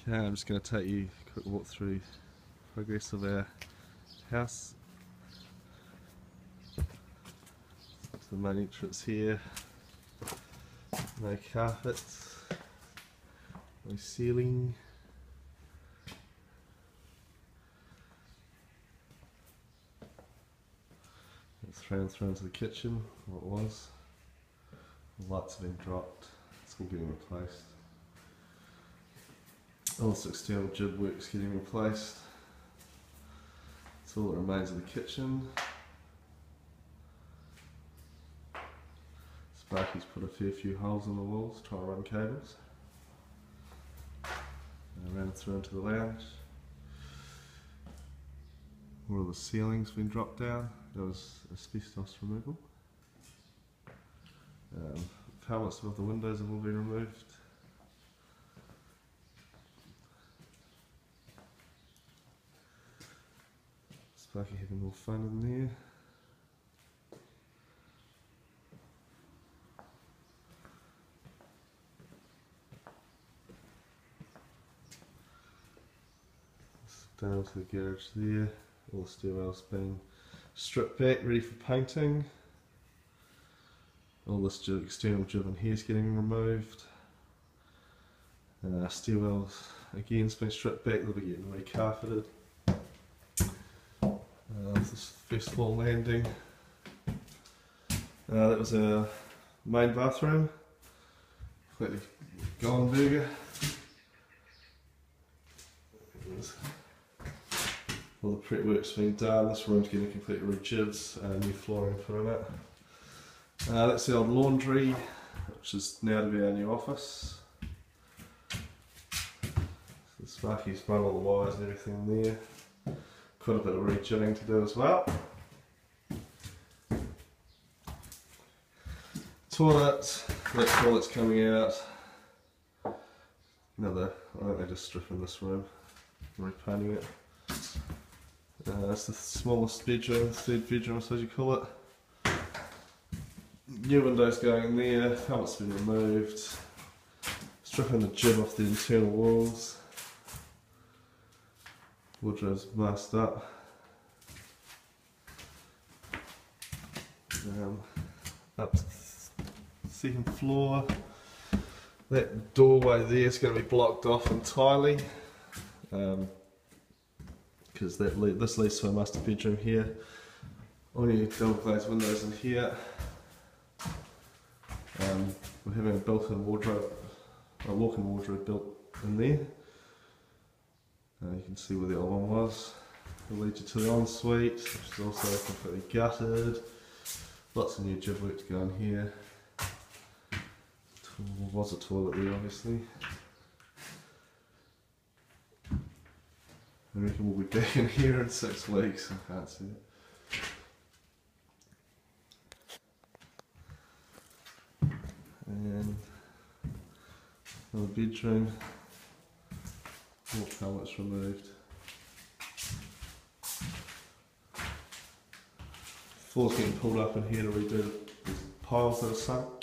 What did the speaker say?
Okay, I'm just going to take you a quick walk through progress of our house. The main entrance here, no carpets, no ceiling. It's thrown into the kitchen, what it was. The lights have been dropped, it's all getting replaced. All this external jib work's getting replaced. That's all that remains of the kitchen. Sparky's put a fair few holes in the walls, trying to run cables. And ran through into the lounge. All of the ceiling's been dropped down. There was asbestos removal. Pallets above the windows have all been removed. Sparky having more fun in there. Down to the garage there, all the stairwells being stripped back, ready for painting. All this external jib in here is getting removed. Stairwells again has been stripped back, they'll be getting recarpeted. This first floor landing. That was our main bathroom, completely gone burger. All the prep work's been done. This room's getting completely re-jibbed, new flooring put in it. That's the old laundry, which is now to be our new office. So Sparky's run all the wires and everything there. Quite a bit of re-jibbing to do as well. Toilet, that toilet's coming out. Another, I think they're just stripping this room, repainting it. That's the smallest bedroom, third bedroom, I suppose you call it. New windows going in there, helmet's been removed. Stripping the jib off the internal walls. Wardrobe's masked up. Up to the second floor. That doorway there is going to be blocked off entirely. Because this leads to a master bedroom here. All your double glazed windows in here. We're having a built-in wardrobe, a walk-in wardrobe built in there. You can see where the old one was. It'll lead you to the ensuite, which is also completely gutted. Lots of new jib work to go in here. Was a toilet there, obviously. I reckon we'll be back in here in 6 weeks. I can't see it. And another bedroom. More pallets removed. Floor's getting pulled up in here to redo the piles that are sunk.